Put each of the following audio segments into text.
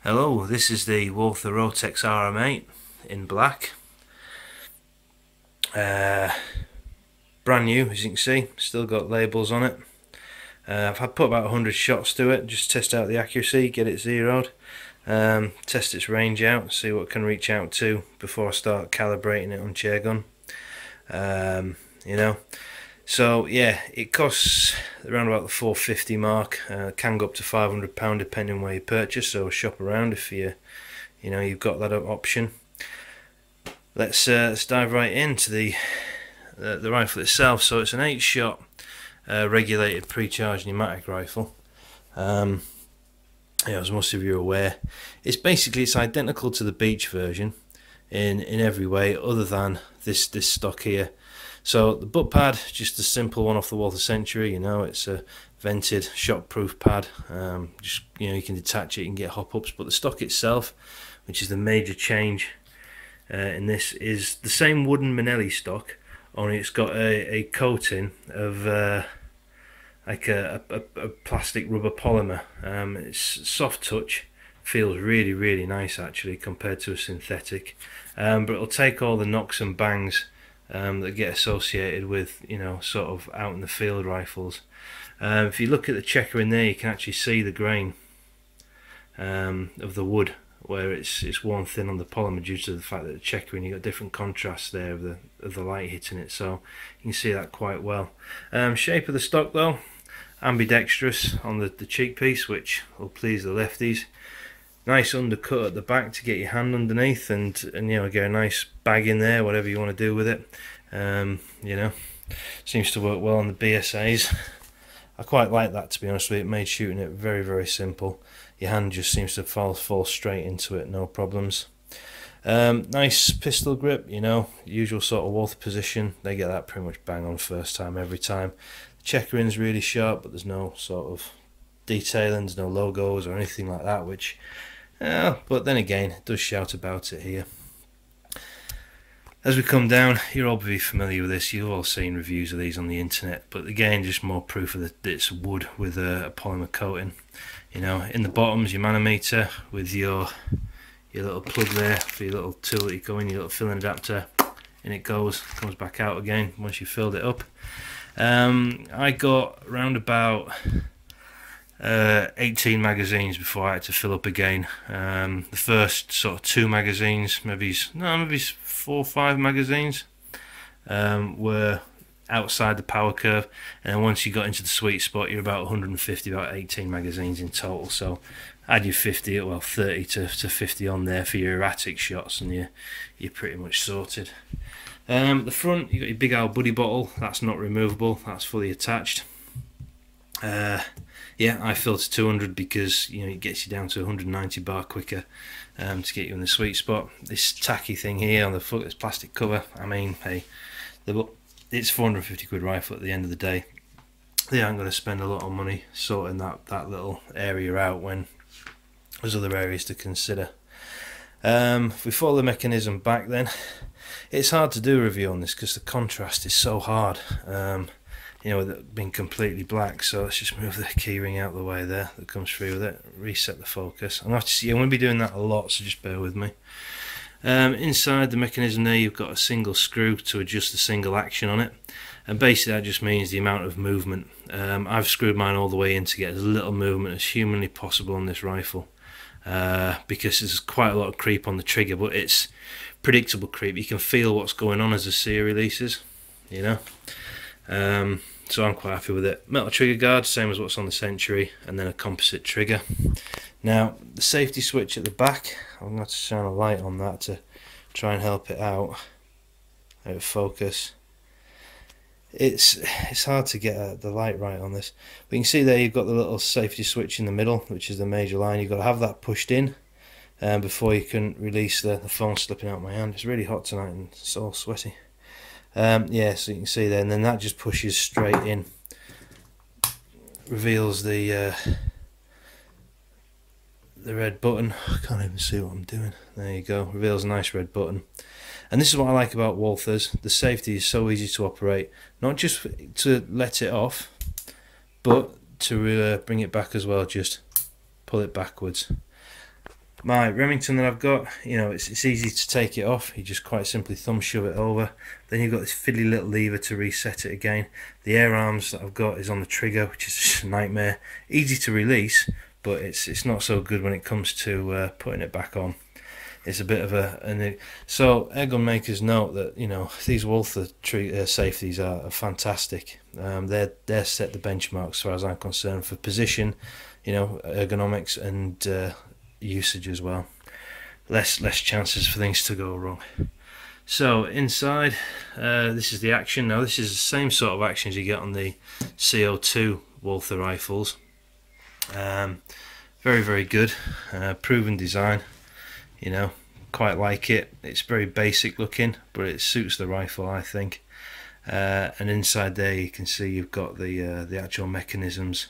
Hello, this is the Walther Rotex RM8 in black. Brand new, as you can see, still got labels on it. I've had put about 100 shots to it, just test out the accuracy, get it zeroed, test its range out, see what it can reach out to before I start calibrating it on chair gun. You know, so yeah, it costs around about the 450 mark. Can go up to £500 depending on where you purchase, so shop around if you've got that option. Let's dive right into the rifle itself. So it's an 8-shot regulated pre-charged pneumatic rifle. As most of you are aware, it's identical to the beach version in every way other than this stock here. So the butt pad, just a simple one off the Walther Century. It's a vented shock-proof pad. You can detach it, you can get hop-ups, but the stock itself, which is the major change in this, is the same wooden Manelli stock, only it's got a coating of like a plastic rubber polymer. It's soft touch, feels really nice actually compared to a synthetic, but it'll take all the knocks and bangs that get associated with sort of out in the field rifles. If you look at the checker in there, you can actually see the grain of the wood where it's worn thin on the polymer due to the fact that the checkering, you've got different contrasts there of the light hitting it, so you can see that quite well. Shape of the stock though, ambidextrous on the cheek piece, which will please the lefties. Nice undercut at the back to get your hand underneath and get a nice bag in there, whatever you want to do with it. Seems to work well on the BSAs. I quite like that, to be honest with you. It made shooting it very simple. Your hand just seems to fall straight into it, no problems. Nice pistol grip, usual sort of Walther position. They get that pretty much bang on first time every time. The checkering's really sharp, but there's no sort of detailing, there's no logos or anything like that, which but then again, it does shout about it here. As we come down, you're obviously familiar with this, you've all seen reviews of these on the internet, but again, just more proof of that it's wood with a polymer coating. In the bottoms, your manometer with your little plug there for your little tool that you go in, your little filling adapter, and it comes back out again once you've filled it up. I got around about 18 magazines before I had to fill up again. The first sort of 2 magazines, maybe 4 or 5 magazines were outside the power curve, and then once you got into the sweet spot, you're about 150, about 18 magazines in total. So add your 30 to 50 on there for your erratic shots, and you're pretty much sorted. The front, you got your big old buddy bottle. That's not removable, that's fully attached. Yeah, I fill to 200 because it gets you down to 190 bar quicker to get you in the sweet spot. This tacky thing here on the foot, this plastic cover, I mean, hey, it's 450 quid rifle at the end of the day. They aren't going to spend a lot of money sorting that little area out when there's other areas to consider. If we follow the mechanism back, then it's hard to do a review on this because the contrast is so hard. With it being completely black, so let's just move the keyring out of the way there that comes through with it, reset the focus. I'm going to be doing that a lot, so just bear with me. Inside the mechanism there, you've got a single screw to adjust the single action on it, and basically that just means the amount of movement. I've screwed mine all the way in to get as little movement as humanly possible on this rifle, because there's quite a lot of creep on the trigger, but it's predictable creep. You can feel what's going on as the sear releases, so I'm quite happy with it. Metal trigger guard, same as what's on the Century, and then a composite trigger. Now the safety switch at the back, I'm going to have to shine a light on that to try and help it out of focus. It's hard to get the light right on this, but you can see there you've got the little safety switch in the middle, which is the major line. You've got to have that pushed in before you can release the phone slipping out of my hand. It's really hot tonight and it's all sweaty. Yeah, so you can see there, and then that just pushes straight in, reveals the red button. I can't even see what I'm doing. There you go, reveals a nice red button. And this is what I like about Walthers. The safety is so easy to operate, not just to let it off, but to bring it back as well, just pull it backwards. My Remington that I've got, you know, it's easy to take it off. You just quite simply thumb shove it over. Then you've got this fiddly little lever to reset it again. The air arms that I've got is on the trigger, which is just a nightmare. Easy to release, but it's not so good when it comes to putting it back on. It's a bit of so airgun makers note that, you know, these Walther safeties are fantastic. They're set the benchmarks as far as I'm concerned for position, you know, ergonomics and usage as well. Less chances for things to go wrong. So inside, this is the action. Now this is the same sort of action as you get on the CO2 Walther rifles. Very good, proven design. You know, quite like it. It's very basic looking, but it suits the rifle, I think. And inside there you can see you've got the actual mechanisms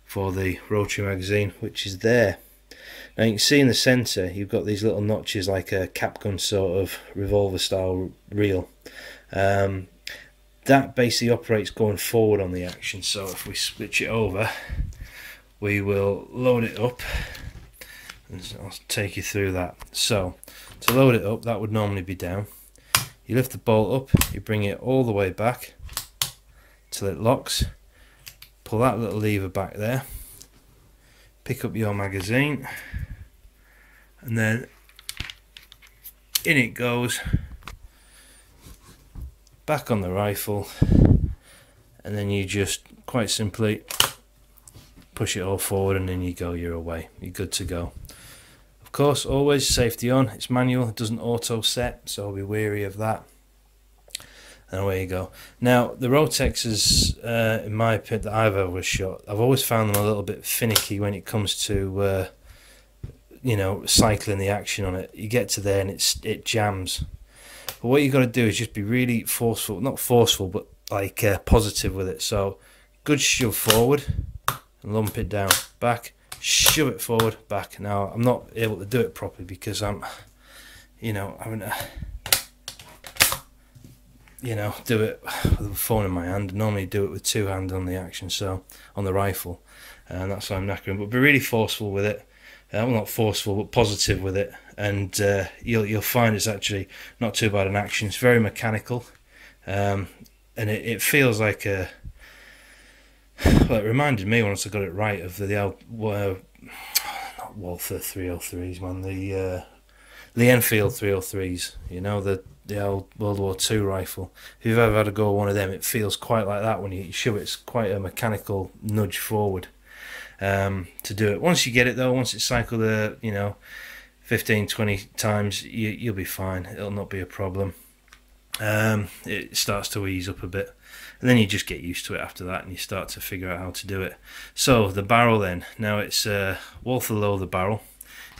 for the rotary magazine, which is there. Now you can see in the centre you've got these little notches like a cap gun sort of revolver style reel. That basically operates going forward on the action. So if we switch it over, we will load it up. I'll take you through that. So to load it up, that would normally be down. You lift the bolt up, you bring it all the way back till it locks. Pull that little lever back there, pick up your magazine, and then in it goes, back on the rifle, and then you just quite simply push it all forward, and in you go, you're away, you're good to go. Of course, always safety on. It's manual, it doesn't auto set, so be wary of that. And away you go. Now the Rotexes, in my opinion, that I've ever shot, I've always found them a little bit finicky when it comes to you know, cycling the action on it. You get to there and it jams. But what you've got to do is just be really forceful, not forceful, but like positive with it. So good shove forward and lump it down, back, shove it forward, back. Now I'm not able to do it properly because I'm, you know, having to, you know, do it with the phone in my hand. Normally do it with two hands on the action, so on the rifle, and that's why I'm knackering. But be really forceful with it. Well, not forceful, but positive with it, and you'll find it's actually not too bad an action. It's very mechanical, and it feels like a. Well, it reminded me once I got it right of the old, not Walther 303s, man, the Enfield 303s. You know, the old World War II rifle. If you've ever had a go at one of them, it feels quite like that when you shove it. It's quite a mechanical nudge forward to do it. Once you get it though, once it's cycled, you know, 15-20 times, you'll be fine. It'll not be a problem. It starts to ease up a bit, and then you just get used to it after that, and you start to figure out how to do it. So the barrel then, now it's Walther Lothar barrel.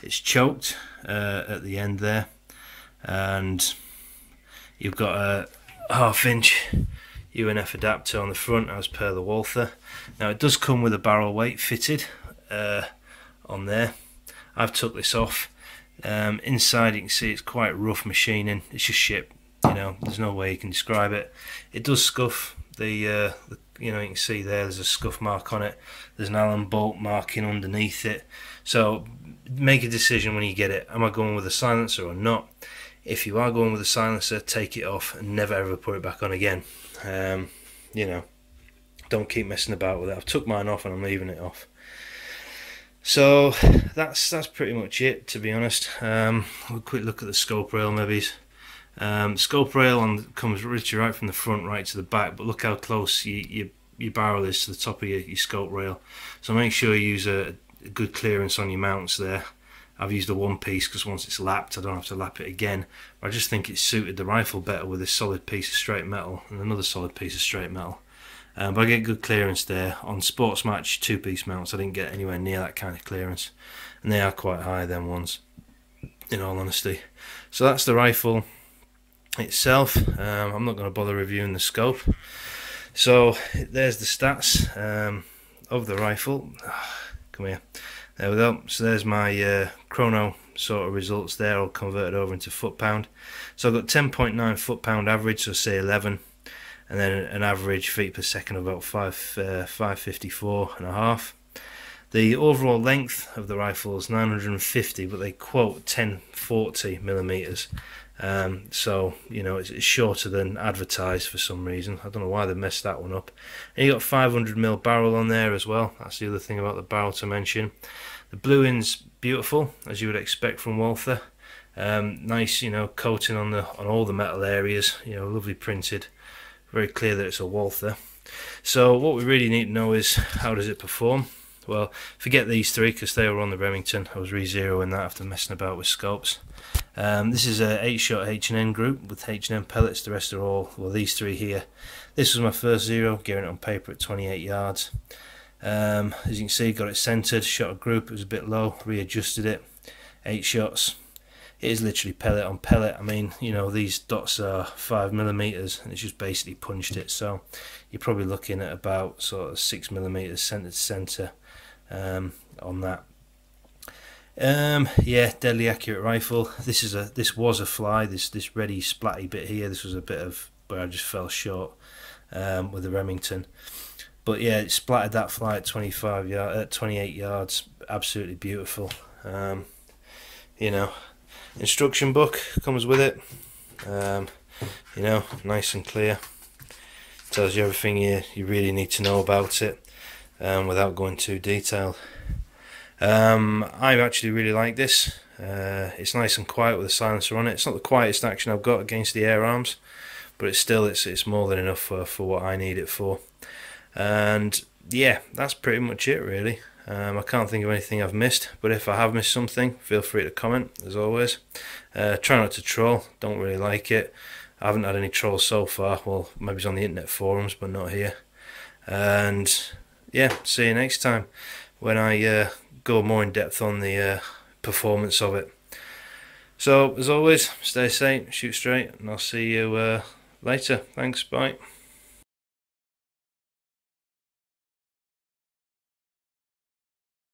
It's choked at the end there, and you've got a 1/2 inch UNF adapter on the front as per the Walther. Now it does come with a barrel weight fitted on there. I've took this off. Inside you can see it's quite rough machining. It's just shit. You know, there's no way you can describe it. It does scuff. You know, you can see there's a scuff mark on it. There's an Allen bolt marking underneath it. So make a decision when you get it. Am I going with a silencer or not? If you are going with a silencer, take it off and never ever put it back on again. You know, don't keep messing about with it. I've took mine off and I'm leaving it off. So that's pretty much it, to be honest. We'll quick look at the scope rail maybe. Scope rail comes literally right from the front right to the back, but look how close your barrel is to the top of your scope rail. So make sure you use a good clearance on your mounts there. I've used a one piece because once it's lapped I don't have to lap it again. But I just think it suited the rifle better with this solid piece of straight metal and another solid piece of straight metal. But I get good clearance there. On Sports Match 2-piece mounts I didn't get anywhere near that kind of clearance, and they are quite high, them ones, in all honesty. So that's the rifle itself. I'm not going to bother reviewing the scope. So there's the stats of the rifle. Come here. There we go. So there's my chrono sort of results there, all converted over into foot-pound. So I've got 10.9 foot-pound average, so say 11. and then an average feet per second of about 554.5. The overall length of the rifle is 950, but they quote 1040 millimeters. So you know, it's shorter than advertised for some reason. I don't know why they messed that one up. And you got 500mm barrel on there as well. That's the other thing about the barrel to mention. The bluing's beautiful, as you would expect from Walther. Nice, you know, coating on all the metal areas. You know, lovely printed. Very clear that it's a Walther. So what we really need to know is, how does it perform? Well, forget these three because they were on the Remington. I was re-zeroing that after messing about with scopes. This is a 8-shot H&N group with H&N pellets. The rest are all, well, these three here. This was my first zero, gearing it on paper at 28 yards. As you can see, got it centered, shot a group, it was a bit low, readjusted it, 8 shots. It is literally pellet on pellet. I mean, you know, these dots are 5mm and it's just basically punched it, so you're probably looking at about sort of 6mm center to center on that. Yeah, deadly accurate rifle. This was a fly, this ready splatty bit here. This was a bit of where I just fell short with the Remington. But yeah, it splattered that fly at 28 yards. Absolutely beautiful. You know, instruction book comes with it. You know, nice and clear. Tells you everything you really need to know about it without going too detailed. I actually really like this. It's nice and quiet with a silencer on it. It's not the quietest action I've got against the air arms, but it's more than enough for what I need it for. And yeah, that's pretty much it really. I can't think of anything I've missed, but if I have missed something, feel free to comment as always. Try not to troll, don't really like it. I haven't had any trolls so far. Well, maybe it's on the internet forums, but not here. And yeah, see you next time when I go more in depth on the performance of it. So as always, stay safe, shoot straight, and I'll see you later. Thanks, bye.